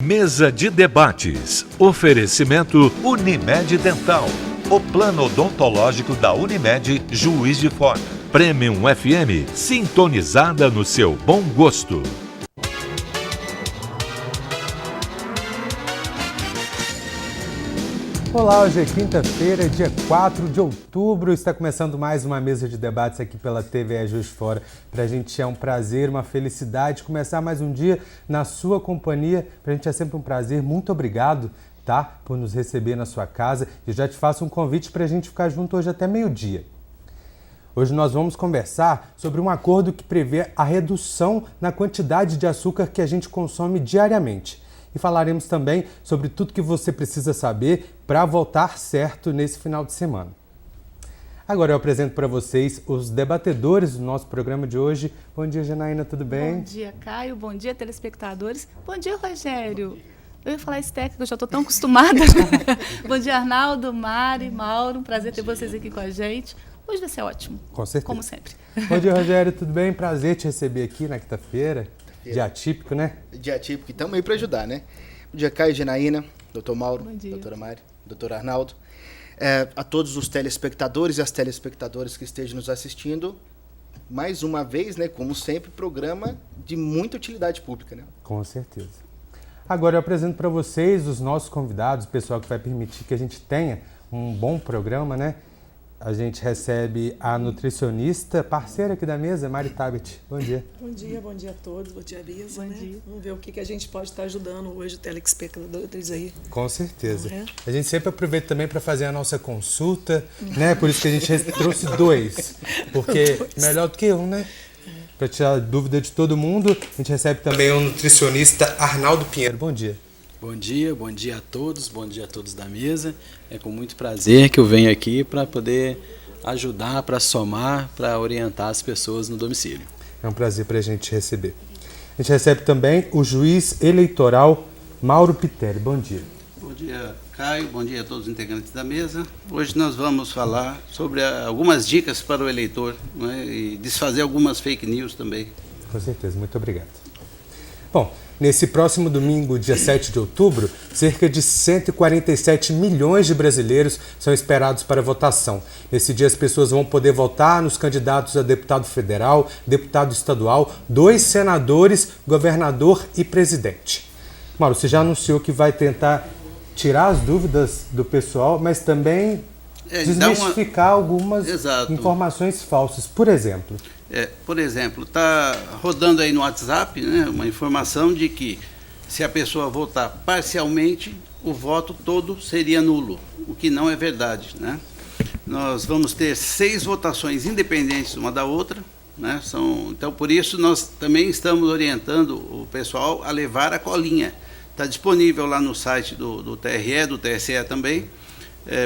Mesa de debates. Oferecimento Unimed Dental. O plano odontológico da Unimed Juiz de Fora. Premium FM, sintonizada no seu bom gosto. Olá, hoje é quinta-feira, dia 4 de outubro. Está começando mais uma mesa de debates aqui pela TVE Juiz de Fora. Para a gente é um prazer, uma felicidade começar mais um dia na sua companhia. Para a gente é sempre um prazer. Muito obrigado, tá, por nos receber na sua casa. Eu já te faço um convite para a gente ficar junto hoje até meio-dia. Hoje nós vamos conversar sobre um acordo que prevê a redução na quantidade de açúcar que a gente consome diariamente. E falaremos também sobre tudo que você precisa saber para votar certo nesse final de semana. Agora eu apresento para vocês os debatedores do nosso programa de hoje. Bom dia, Janaína, tudo bem? Bom dia, Caio. Bom dia, telespectadores. Bom dia, Rogério. Eu ia falar esse técnico, eu já estou tão acostumada. Bom dia, Arnaldo, Mari, Mauro. Um prazer ter vocês aqui com a gente. Hoje vai ser ótimo. Com certeza. Como sempre. Bom dia, Rogério, tudo bem? Prazer te receber aqui na quinta-feira. Dia atípico, né? Dia atípico, e estamos aí para ajudar, né? Bom dia, Caio, Janaína, doutor Mauro, doutora Mari, doutor Arnaldo. A todos os telespectadores e as telespectadoras que estejam nos assistindo, mais uma vez, né, como sempre, programa de muita utilidade pública, né? Com certeza. Agora eu apresento para vocês os nossos convidados, o pessoal que vai permitir que a gente tenha um bom programa, né? A gente recebe a nutricionista, parceira aqui da mesa, Mari Tabet. Bom dia. Bom dia a todos, bom dia, Lisa. Bom dia. Vamos ver o que a gente pode estar ajudando hoje, telespectadores aí. Com certeza. É? A gente sempre aproveita também para fazer a nossa consulta, né? Por isso que a gente trouxe dois, porque melhor do que um, né? Para tirar a dúvida de todo mundo, a gente recebe também o nutricionista Arnaldo Pinheiro. Bom dia. Bom dia a todos da mesa. É com muito prazer que eu venho aqui para poder ajudar, para somar, para orientar as pessoas no domicílio. É um prazer para a gente receber. A gente recebe também o juiz eleitoral Mauro Pitelli. Bom dia. Bom dia, Caio. Bom dia a todos os integrantes da mesa. Hoje nós vamos falar sobre algumas dicas para o eleitor, né, e desfazer algumas fake news também. Com certeza, muito obrigado. Bom, nesse próximo domingo, dia 7 de outubro, cerca de 147 milhões de brasileiros são esperados para votação. Nesse dia, as pessoas vão poder votar nos candidatos a deputado federal, deputado estadual, 2 senadores, governador e presidente. Mauro, você já anunciou que vai tentar tirar as dúvidas do pessoal, mas também desmistificar algumas informações falsas. Por exemplo... está rodando aí no WhatsApp, né, uma informação de que se a pessoa votar parcialmente, o voto todo seria nulo, o que não é verdade, né? Nós vamos ter 6 votações independentes uma da outra, né? Então, por isso, nós também estamos orientando o pessoal a levar a colinha. Está disponível lá no site do TRE, do TSE também.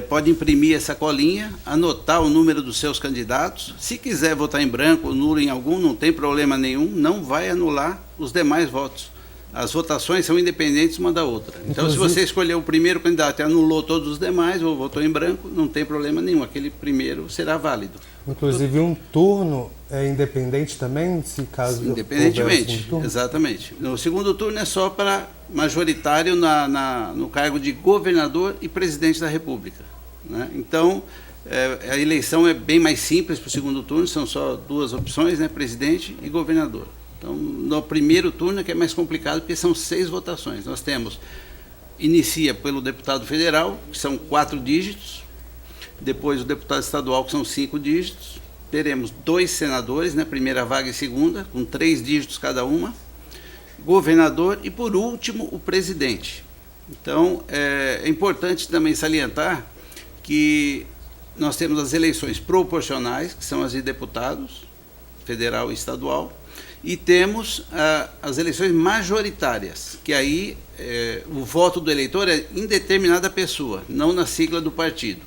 Pode imprimir essa colinha, anotar o número dos seus candidatos. Se quiser votar em branco ou nulo em algum, não tem problema nenhum, não vai anular os demais votos. As votações são independentes uma da outra. Então, se você escolher o primeiro candidato e anulou todos os demais, ou votou em branco, não tem problema nenhum, aquele primeiro será válido. Inclusive um turno é independente também, se caso... Independentemente, exatamente. No segundo turno é só para majoritário no cargo de governador e presidente da República, né? Então, a eleição é bem mais simples para o segundo turno, são só 2 opções, né? Presidente e governador. Então, no primeiro turno é que é mais complicado, porque são 6 votações. Nós temos, inicia pelo deputado federal, que são 4 dígitos, depois o deputado estadual, que são 5 dígitos, teremos 2 senadores, né? Primeira vaga e segunda, com 3 dígitos cada uma, governador e, por último, o presidente. Então, é importante também salientar que nós temos as eleições proporcionais, que são as de deputados, federal e estadual, e temos as eleições majoritárias, que aí o voto do eleitor é em determinada pessoa, não na sigla do partido.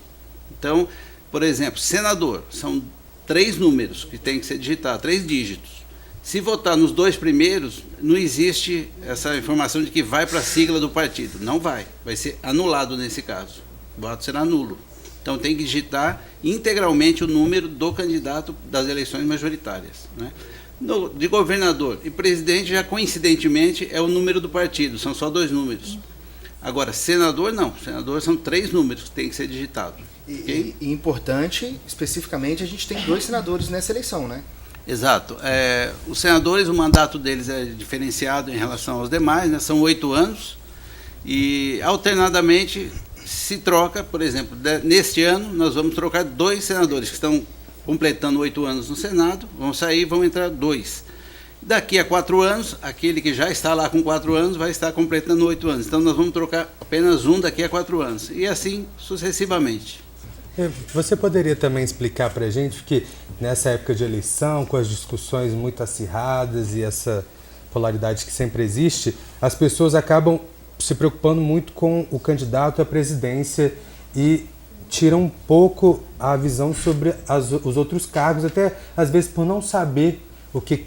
Então, por exemplo, senador, são 3 números que tem que ser digitado, 3 dígitos. Se votar nos 2 primeiros, não existe essa informação de que vai para a sigla do partido. Não vai ser anulado nesse caso. O voto será nulo. Então tem que digitar integralmente o número do candidato das eleições majoritárias, né? De governador e presidente, já coincidentemente, é o número do partido, são só 2 números. Agora, senador não, senador são 3 números que tem que ser digitado. E importante, especificamente, a gente tem 2 senadores nessa eleição, né? Exato. Os senadores, o mandato deles é diferenciado em relação aos demais, né? São 8 anos e alternadamente se troca, por exemplo, neste ano nós vamos trocar 2 senadores que estão completando 8 anos no Senado, vão sair, vão entrar 2. Daqui a 4 anos, aquele que já está lá com 4 anos vai estar completando 8 anos. Então nós vamos trocar apenas um daqui a 4 anos e assim sucessivamente. Você poderia também explicar para a gente que nessa época de eleição, com as discussões muito acirradas e essa polaridade que sempre existe, as pessoas acabam se preocupando muito com o candidato à presidência e tiram um pouco a visão sobre os outros cargos, até às vezes por não saber o que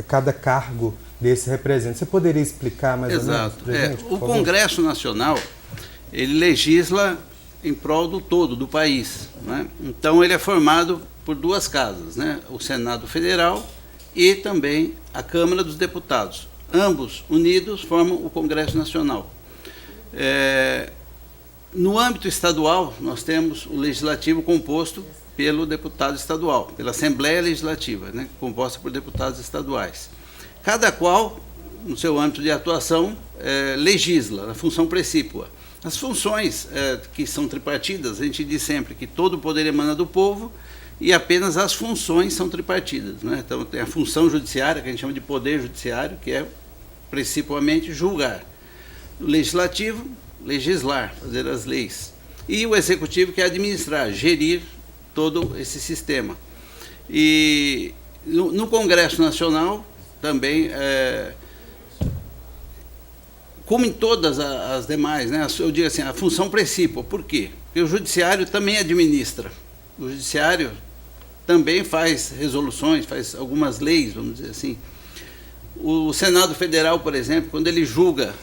cada cargo desse representa. Você poderia explicar mais ou menos para a gente? O Congresso Nacional, ele legisla em prol do todo, do país, né? Então ele é formado por 2 casas, né? O Senado Federal e também a Câmara dos Deputados. Ambos unidos formam o Congresso Nacional. No âmbito estadual, nós temos o Legislativo composto pelo deputado estadual, pela Assembleia Legislativa, né? Composta por deputados estaduais. Cada qual, no seu âmbito de atuação, legisla, na função precípua. As funções que são tripartidas, a gente diz sempre que todo o poder emana do povo e apenas as funções são tripartidas, né? Então tem a função judiciária, que a gente chama de poder judiciário, que é principalmente julgar. O legislativo, legislar, fazer as leis. E o executivo, que é administrar, gerir todo esse sistema. E no Congresso Nacional também, como em todas as demais, né, eu digo assim, a função precípua. Por quê? Porque o judiciário também administra. O judiciário também faz resoluções, faz algumas leis, vamos dizer assim. O Senado Federal, por exemplo, quando ele julga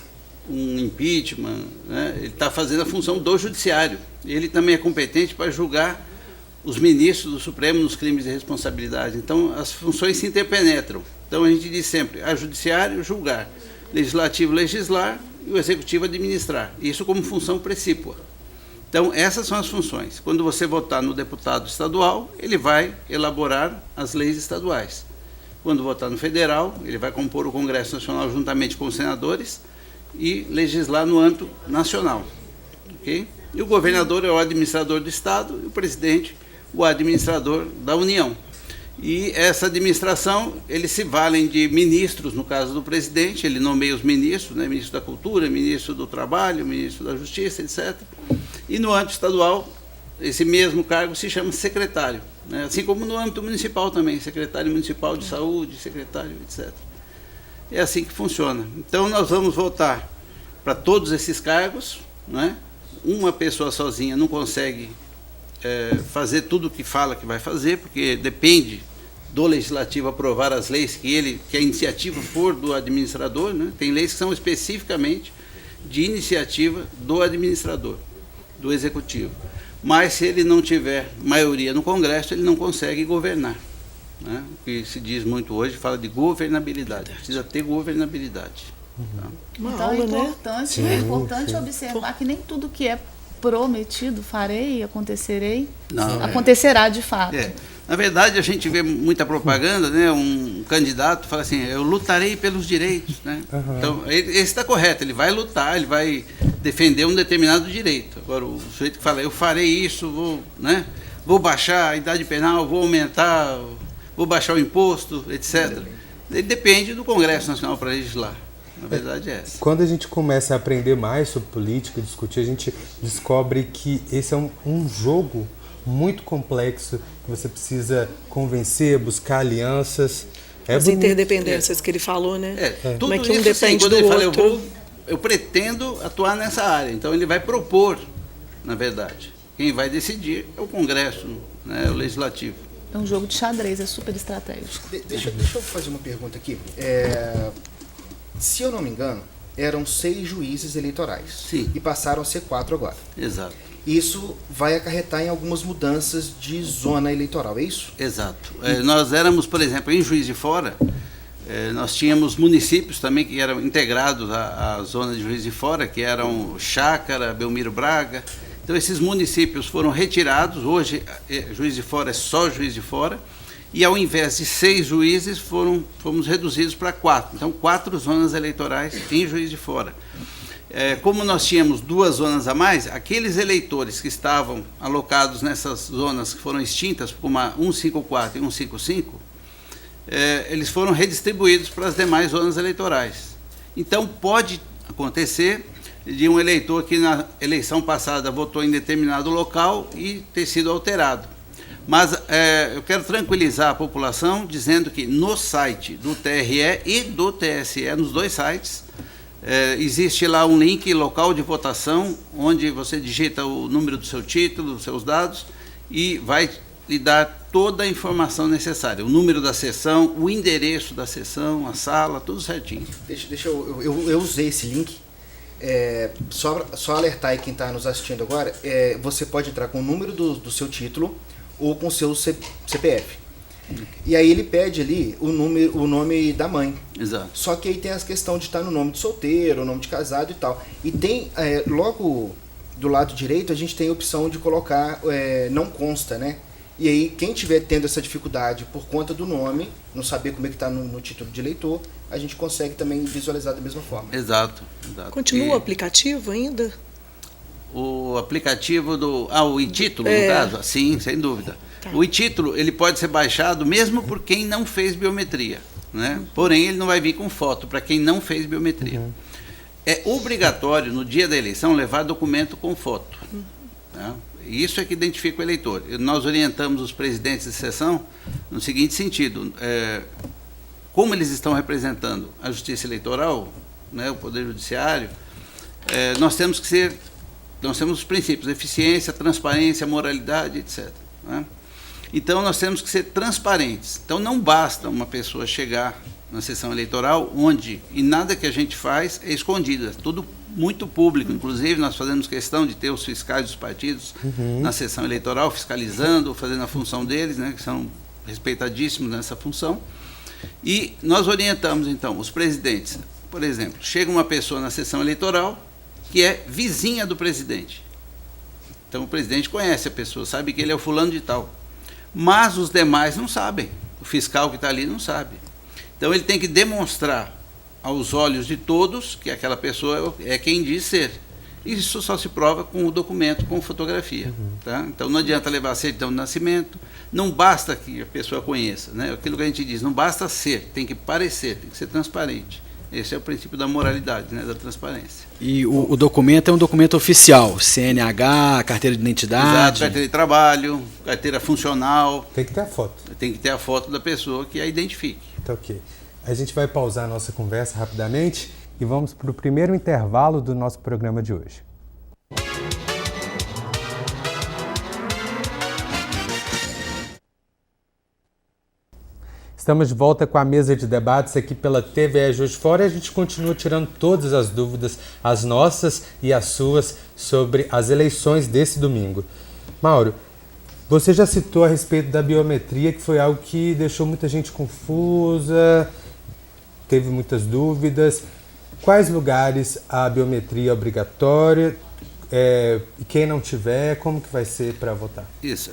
um impeachment, né, ele está fazendo a função do judiciário. Ele também é competente para julgar os ministros do Supremo nos crimes de responsabilidade. Então, as funções se interpenetram. Então, a gente diz sempre, a judiciário julgar, legislativo legislar e o executivo administrar. Isso como função precípua. Então, essas são as funções. Quando você votar no deputado estadual, ele vai elaborar as leis estaduais. Quando votar no federal, ele vai compor o Congresso Nacional juntamente com os senadores e legislar no âmbito nacional. Okay? E o governador é o administrador do Estado e o presidente o administrador da União. E essa administração, eles se valem de ministros, no caso do presidente, ele nomeia os ministros, né, ministro da Cultura, ministro do Trabalho, ministro da Justiça, etc. E no âmbito estadual, esse mesmo cargo se chama secretário, né, assim como no âmbito municipal também, secretário municipal de saúde, secretário, etc. É assim que funciona. Então, nós vamos voltar para todos esses cargos, né? Uma pessoa sozinha não consegue fazer tudo o que fala que vai fazer, porque depende do legislativo aprovar as leis que a iniciativa for do administrador, né? Tem leis que são especificamente de iniciativa do administrador, do executivo. Mas se ele não tiver maioria no Congresso, ele não consegue governar, né? O que se diz muito hoje, fala de governabilidade. Precisa ter governabilidade. Tá? Então é importante observar que nem tudo que é prometido, farei, acontecerá de fato. Na verdade, a gente vê muita propaganda, né? Um candidato fala assim, eu lutarei pelos direitos, né? Uhum. Então, esse está correto, ele vai lutar, ele vai defender um determinado direito. Agora, o sujeito que fala, eu farei isso, vou baixar a idade penal, vou aumentar, vou baixar o imposto, etc. Ele depende do Congresso Nacional para legislar. Na verdade é essa. Quando a gente começa a aprender mais sobre política, discutir, a gente descobre que esse é um jogo muito complexo, que você precisa convencer, buscar alianças. As interdependências que ele falou, né? Tudo isso, um depende do outro. Eu pretendo atuar nessa área, então ele vai propor, na verdade. Quem vai decidir é o Congresso, né, o Legislativo. É um jogo de xadrez, é super estratégico. Deixa eu fazer uma pergunta aqui. Se eu não me engano, eram 6 juízes eleitorais. Sim. E passaram a ser 4 agora. Exato. Isso vai acarretar em algumas mudanças de zona eleitoral, é isso? Exato. Nós éramos, por exemplo, em Juiz de Fora, nós tínhamos municípios também que eram integrados à zona de Juiz de Fora, que eram Chácara, Belmiro Braga. Então, esses municípios foram retirados. Hoje, Juiz de Fora é só Juiz de Fora. E, ao invés de 6 juízes, fomos reduzidos para 4. Então, 4 zonas eleitorais em Juiz de Fora. Como nós tínhamos 2 zonas a mais, aqueles eleitores que estavam alocados nessas zonas que foram extintas, como a 154 e 155, eles foram redistribuídos para as demais zonas eleitorais. Então, pode acontecer de um eleitor que na eleição passada votou em determinado local e ter sido alterado. Mas eu quero tranquilizar a população dizendo que no site do TRE e do TSE, nos 2 sites, existe lá um link local de votação, onde você digita o número do seu título, dos seus dados, e vai lhe dar toda a informação necessária, o número da sessão, o endereço da sessão, a sala, tudo certinho. Eu usei esse link, só alertar aí quem está nos assistindo agora, você pode entrar com o número do seu título ou com o seu CPF. E aí ele pede ali o nome da mãe. Exato. Só que aí tem a questão de estar no nome de solteiro, o nome de casado e tal. E tem, logo do lado direito, a gente tem a opção de colocar não consta, né? E aí quem estiver tendo essa dificuldade por conta do nome, não saber como é que está no título de eleitor, a gente consegue também visualizar da mesma forma. Exato. Continua o aplicativo ainda? O aplicativo o e-título, no caso? Sim, sem dúvida. Tá. O e-título, ele pode ser baixado mesmo por quem não fez biometria, né? Porém, ele não vai vir com foto para quem não fez biometria. É obrigatório, no dia da eleição, levar documento com foto. Né? E isso é que identifica o eleitor. Nós orientamos os presidentes de sessão no seguinte sentido: como eles estão representando a Justiça Eleitoral, né, o Poder Judiciário, nós temos os princípios: eficiência, transparência, moralidade, etc. Né? Então, nós temos que ser transparentes. Então, não basta uma pessoa chegar na sessão eleitoral e nada que a gente faz é escondido, é tudo muito público. Inclusive, nós fazemos questão de ter os fiscais dos partidos na sessão eleitoral, fiscalizando, fazendo a função deles, né, que são respeitadíssimos nessa função. E nós orientamos, então, os presidentes. Por exemplo, chega uma pessoa na sessão eleitoral que é vizinha do presidente. Então, o presidente conhece a pessoa, sabe que ele é o fulano de tal. Mas os demais não sabem. O fiscal que está ali não sabe. Então, ele tem que demonstrar aos olhos de todos que aquela pessoa é quem diz ser. Isso só se prova com o documento, com fotografia. Tá? Então, não adianta levar a certidão de nascimento. Não basta que a pessoa conheça. Né? Aquilo que a gente diz, não basta ser, tem que parecer, tem que ser transparente. Esse é o princípio da moralidade, né, da transparência. E o documento é um documento oficial, CNH, carteira de identidade? Exato, carteira de trabalho, carteira funcional. Tem que ter a foto. Tem que ter a foto da pessoa que a identifique. Tá ok. A gente vai pausar a nossa conversa rapidamente e vamos para o primeiro intervalo do nosso programa de hoje. Estamos de volta com a mesa de debates aqui pela TVE Juiz de Fora e a gente continua tirando todas as dúvidas, as nossas e as suas, sobre as eleições desse domingo. Mauro, você já citou a respeito da biometria, que foi algo que deixou muita gente confusa, teve muitas dúvidas. Quais lugares a biometria é obrigatória? E quem não tiver, como que vai ser para votar? Isso.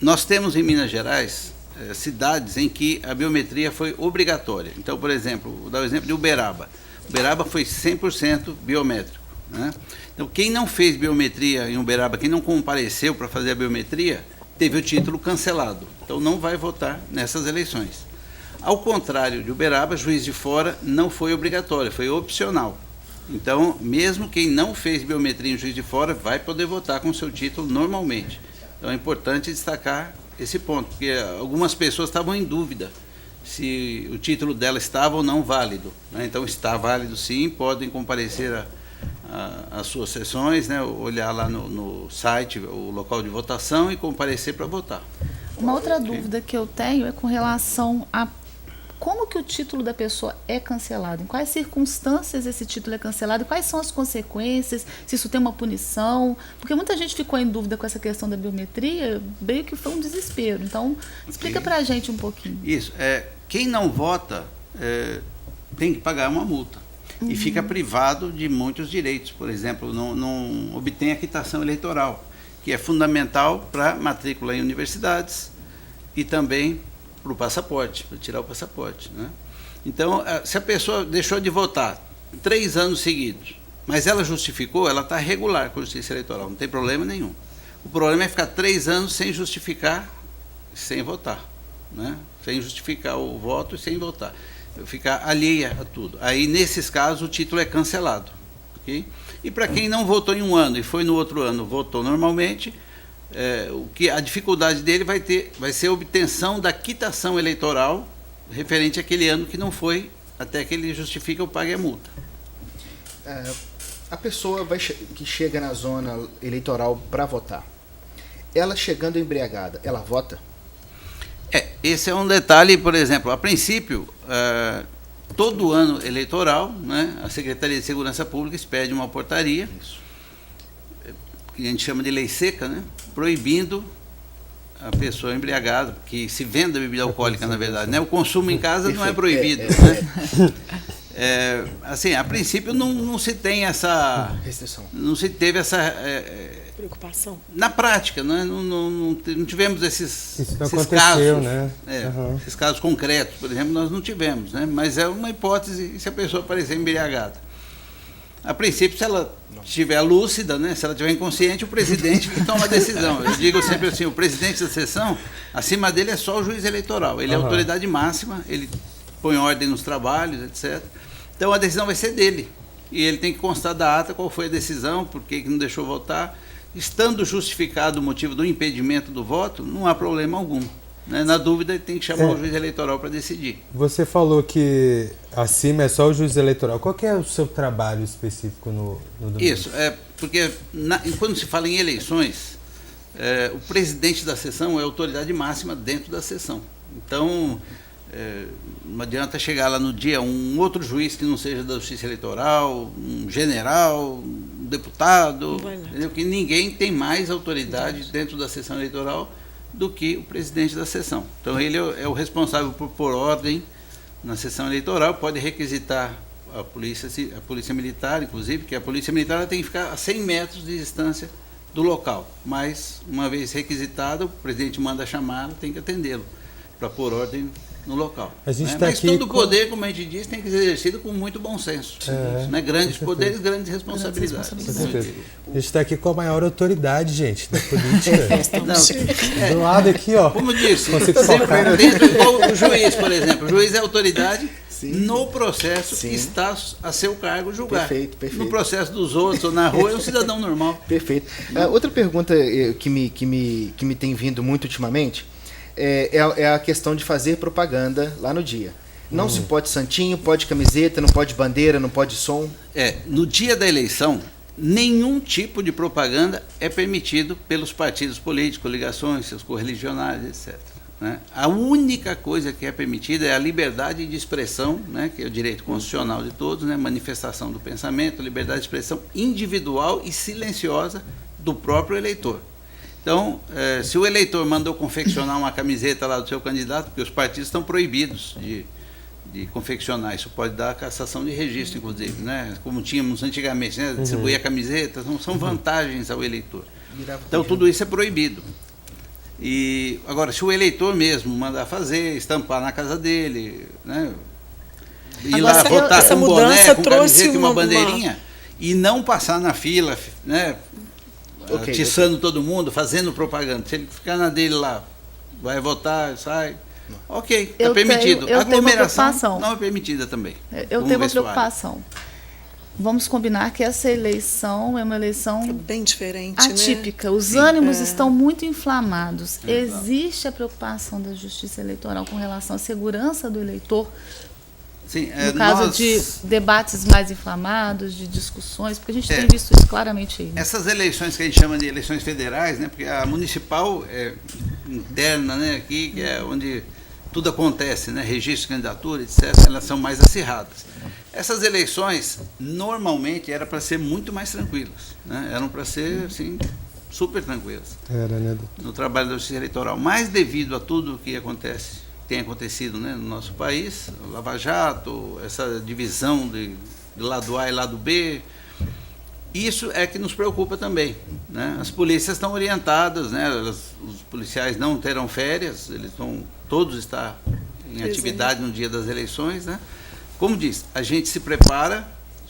Nós temos em Minas Gerais cidades em que a biometria foi obrigatória. Então, por exemplo, vou dar o exemplo de Uberaba. Uberaba foi 100% biométrico. Né? Então, quem não fez biometria em Uberaba, quem não compareceu para fazer a biometria, teve o título cancelado. Então, não vai votar nessas eleições. Ao contrário de Uberaba, Juiz de Fora não foi obrigatório, foi opcional. Então, mesmo quem não fez biometria em Juiz de Fora vai poder votar com o seu título normalmente. Então, é importante destacar esse ponto, porque algumas pessoas estavam em dúvida se o título dela estava ou não válido. Né? Então, está válido sim, podem comparecer às suas sessões, né? Olhar lá no site o local de votação e comparecer para votar. Uma outra dúvida que eu tenho é com relação a como que o título da pessoa é cancelado, em quais circunstâncias esse título é cancelado, quais são as consequências, se isso tem uma punição, porque muita gente ficou em dúvida com essa questão da biometria, meio que foi um desespero. Então, explica pra gente um pouquinho. Isso, quem não vota tem que pagar uma multa e fica privado de muitos direitos. Por exemplo, não obtém a quitação eleitoral, que é fundamental para matrícula em universidades e também para o passaporte, para tirar o passaporte, né? Então, se a pessoa deixou de votar 3 anos seguidos, mas ela justificou, ela está regular com a Justiça Eleitoral, não tem problema nenhum. O problema é ficar 3 anos sem justificar, sem votar, né? Sem justificar o voto e sem votar, ficar alheia a tudo. Aí, nesses casos, o título é cancelado. Okay? E para quem não votou em um ano e foi no outro ano, votou normalmente, a dificuldade dele vai ser a obtenção da quitação eleitoral referente àquele ano que não foi, até que ele justifique ou pague a multa. A pessoa que chega na zona eleitoral para votar, ela chegando embriagada, ela vota? Esse é um detalhe, por exemplo, a princípio, todo ano eleitoral, né, a Secretaria de Segurança Pública expede uma portaria, que a gente chama de lei seca, né, proibindo a pessoa embriagada, que se venda bebida alcoólica, na verdade, né? O consumo em casa não é proibido, né? Assim, a princípio não se tem essa restrição, não se teve essa preocupação. Na prática, né? Não tivemos esses casos, né? Esses casos concretos, por exemplo, nós não tivemos, né? Mas é uma hipótese se a pessoa aparecer embriagada. A princípio, se ela estiver lúcida, né? Se ela estiver inconsciente, o presidente que toma a decisão. Eu digo sempre assim, o presidente da sessão, acima dele é só o juiz eleitoral. Ele é a autoridade máxima, ele põe ordem nos trabalhos, etc. Então, a decisão vai ser dele. E ele tem que constar da ata qual foi a decisão, por que não deixou votar. Estando justificado o motivo do impedimento do voto, não há problema algum. Né? Na dúvida, ele tem que chamar o juiz eleitoral para decidir. Você falou que acima é só o juiz eleitoral. Qual que é o seu trabalho específico no domingo? Isso, porque quando se fala em eleições, o presidente da sessão é a autoridade máxima dentro da sessão. Então, não adianta chegar lá no dia um outro juiz que não seja da Justiça Eleitoral, um general, um deputado, entendeu? Que ninguém tem mais autoridade dentro da sessão eleitoral do que o presidente da sessão. Então, ele é o responsável por pôr ordem na sessão eleitoral, pode requisitar a polícia militar, inclusive, que a polícia militar ela tem que ficar a 100 metros de distância do local, mas, uma vez requisitado, o presidente manda chamá-lo, tem que atendê-lo, para pôr ordem no local. Mas aqui todo poder, como a gente diz, tem que ser exercido com muito bom senso. Né? Grandes poderes, grandes responsabilidades. A gente está aqui com a maior autoridade, gente, da política. Do lado aqui, ó. Como disse, o juiz, por exemplo. O juiz é autoridade no processo que está a seu cargo julgar. Perfeito. No processo dos outros ou na rua é um cidadão normal. Perfeito. Outra pergunta que me tem vindo muito ultimamente é a questão de fazer propaganda lá no dia. Não se pode santinho, pode camiseta, não pode bandeira, não pode som. No dia da eleição, nenhum tipo de propaganda é permitido pelos partidos políticos, coligações, seus correligionários, etc. Né? A única coisa que é permitida é a liberdade de expressão, né, que é o direito constitucional de todos, né, manifestação do pensamento, liberdade de expressão individual e silenciosa do próprio eleitor. Então, se o eleitor mandou confeccionar uma camiseta lá do seu candidato, porque os partidos estão proibidos de confeccionar, isso pode dar cassação de registro, inclusive, né? Como tínhamos antigamente, né? Distribuir a camiseta, são vantagens ao eleitor. Então, tudo isso é proibido. E, agora, se o eleitor mesmo mandar fazer, estampar na casa dele, né? Ir lá votar com boné, com camiseta e uma bandeirinha, e não passar na fila, né? Atiçando todo mundo, fazendo propaganda. Se ele ficar na dele lá, vai votar, sai. Ok, está permitido. A aglomeração não é permitida também. Eu tenho uma preocupação. Vamos combinar que essa eleição é uma eleição bem diferente, atípica. Né? Os ânimos estão muito inflamados. Existe a preocupação da Justiça Eleitoral com relação à segurança do eleitor? Sim, no caso de debates mais inflamados, de discussões, porque a gente tem visto isso claramente aí. Né? Essas eleições que a gente chama de eleições federais, né, porque a municipal é interna, né, aqui, que é onde tudo acontece, né? Registro de candidatura, etc., elas são mais acirradas. Essas eleições, normalmente, era para ser muito mais tranquilas, né? Eram para ser, assim, super tranquilas. Era, né? No trabalho da Justiça Eleitoral. Mas devido a tudo o que tem acontecido, né, no nosso país, o Lava Jato, essa divisão de lado A e lado B, isso é que nos preocupa também, né? As polícias estão orientadas, né? Os policiais não terão férias, eles vão todos estar em atividade no dia das eleições, né? Como diz, a gente se prepara,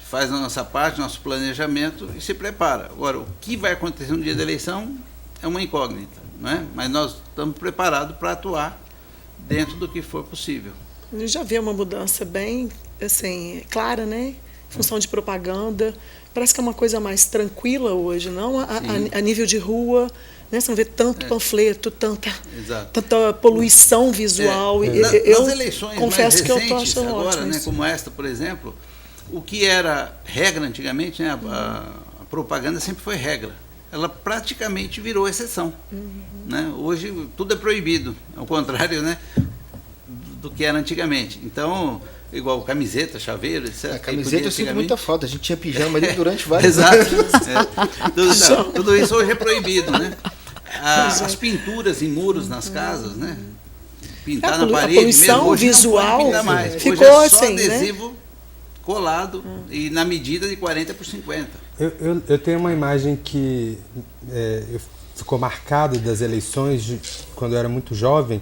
faz a nossa parte, nosso planejamento e se prepara. Agora, o que vai acontecer no dia da eleição é uma incógnita, né? Mas nós estamos preparados para atuar dentro do que for possível. A gente já vê uma mudança bem, assim, clara, né? Em função de propaganda. Parece que é uma coisa mais tranquila hoje, não? A nível de rua, né? Você não vê tanto panfleto, tanta poluição visual. Nas eleições confesso mais que eu estou recentes, achando agora, ótimo né, isso. como esta, por exemplo, o que era regra antigamente, né, a propaganda sempre foi regra. Ela praticamente virou exceção. Né? Hoje tudo é proibido, ao contrário, né, do que era antigamente. Então, igual camiseta, chaveiro, etc. A camiseta eu sinto muita falta, a gente tinha pijama ali durante vários Exato. anos. Tudo isso hoje é proibido, né? As pinturas em muros nas casas, né? Pintar na parede, a poluição mesmo, hoje visual não pinta mais. ficou hoje é só assim, adesivo, né, colado e na medida de 40 por 50. Eu tenho uma imagem que ficou marcada das eleições quando eu era muito jovem,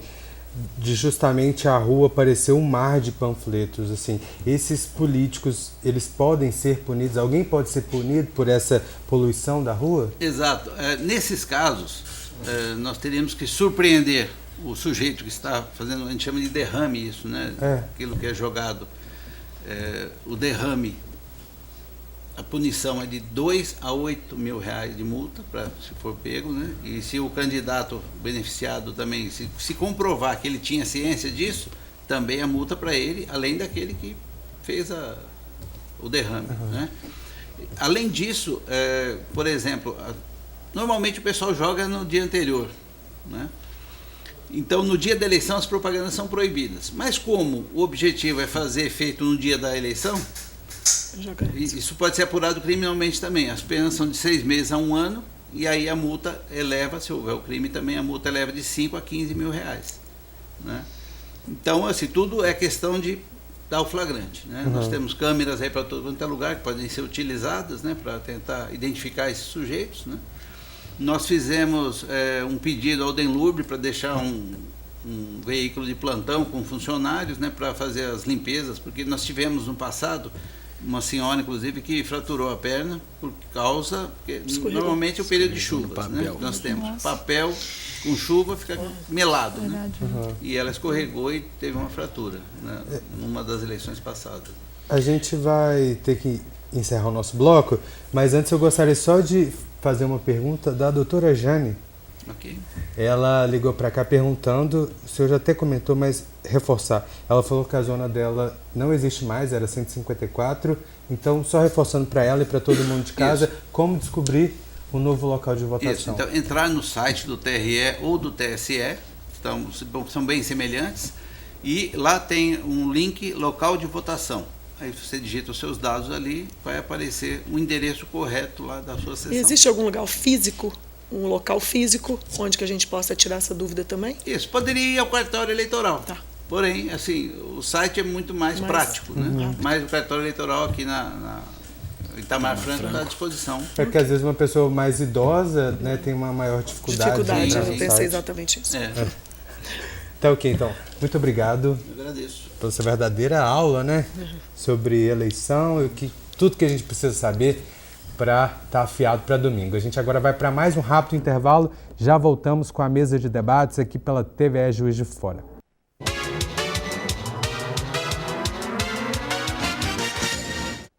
de justamente a rua parecer um mar de panfletos. Assim, esses políticos, eles podem ser punidos? Alguém pode ser punido por essa poluição da rua? Exato. Nesses casos, nós teríamos que surpreender o sujeito que está fazendo, a gente chama de derrame isso, né? Aquilo que é jogado. O derrame, a punição é de 2 a 8 mil reais de multa, se for pego, né? E se o candidato beneficiado também, se comprovar que ele tinha ciência disso, também a multa para ele, além daquele que fez o derrame. Né? Além disso, por exemplo, normalmente o pessoal joga no dia anterior, né? Então, no dia da eleição, as propagandas são proibidas. Mas como o objetivo é fazer efeito no dia da eleição, isso pode ser apurado criminalmente também. As penas são de 6 meses a 1 ano, e aí a multa eleva, se houver o crime também, a multa eleva de 5 a 15 mil reais. Né? Então, assim, tudo é questão de dar o flagrante. Né? Nós temos câmeras aí para todo quanto é lugar que podem ser utilizadas, né, para tentar identificar esses sujeitos. Né? Nós fizemos um pedido ao Denlub para deixar um veículo de plantão com funcionários, né, para fazer as limpezas, porque nós tivemos no passado uma senhora, inclusive, que fraturou a perna por causa, porque normalmente é o período de chuvas, né? Nós temos papel com chuva, fica melado, né? E ela escorregou e teve uma fratura, né, numa das eleições passadas. A gente vai ter que encerrar o nosso bloco, mas antes eu gostaria só de fazer uma pergunta da doutora Jane. Okay. Ela ligou para cá perguntando, o senhor já até comentou, mas reforçar. Ela falou que a zona dela não existe mais, era 154, então só reforçando para ela e para todo mundo de casa, como descobrir um novo local de votação. Isso, então entrar no site do TRE ou do TSE, são bem semelhantes, e lá tem um link local de votação. Aí você digita os seus dados ali, vai aparecer o endereço correto lá da sua sessão. Existe algum lugar físico, um local físico, onde que a gente possa tirar essa dúvida também? Isso, poderia ir ao cartório eleitoral. Tá. Porém, assim, o site é muito mais prático, né? Mas o cartório eleitoral aqui na Itamar Franco está à disposição. É porque às vezes uma pessoa mais idosa, né, tem uma maior dificuldade. Eu pensei exatamente isso. Tá ok, então. Muito obrigado. Eu agradeço. Pela sua verdadeira aula, né? Sobre eleição e tudo que a gente precisa saber para estar afiado para domingo. A gente agora vai para mais um rápido intervalo. Já voltamos com a mesa de debates aqui pela TVE Juiz de Fora.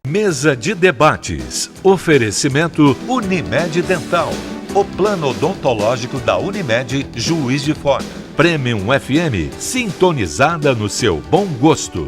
Mesa de debates. Oferecimento Unimed Dental. O plano odontológico da Unimed Juiz de Fora. Premium FM, sintonizada no seu bom gosto.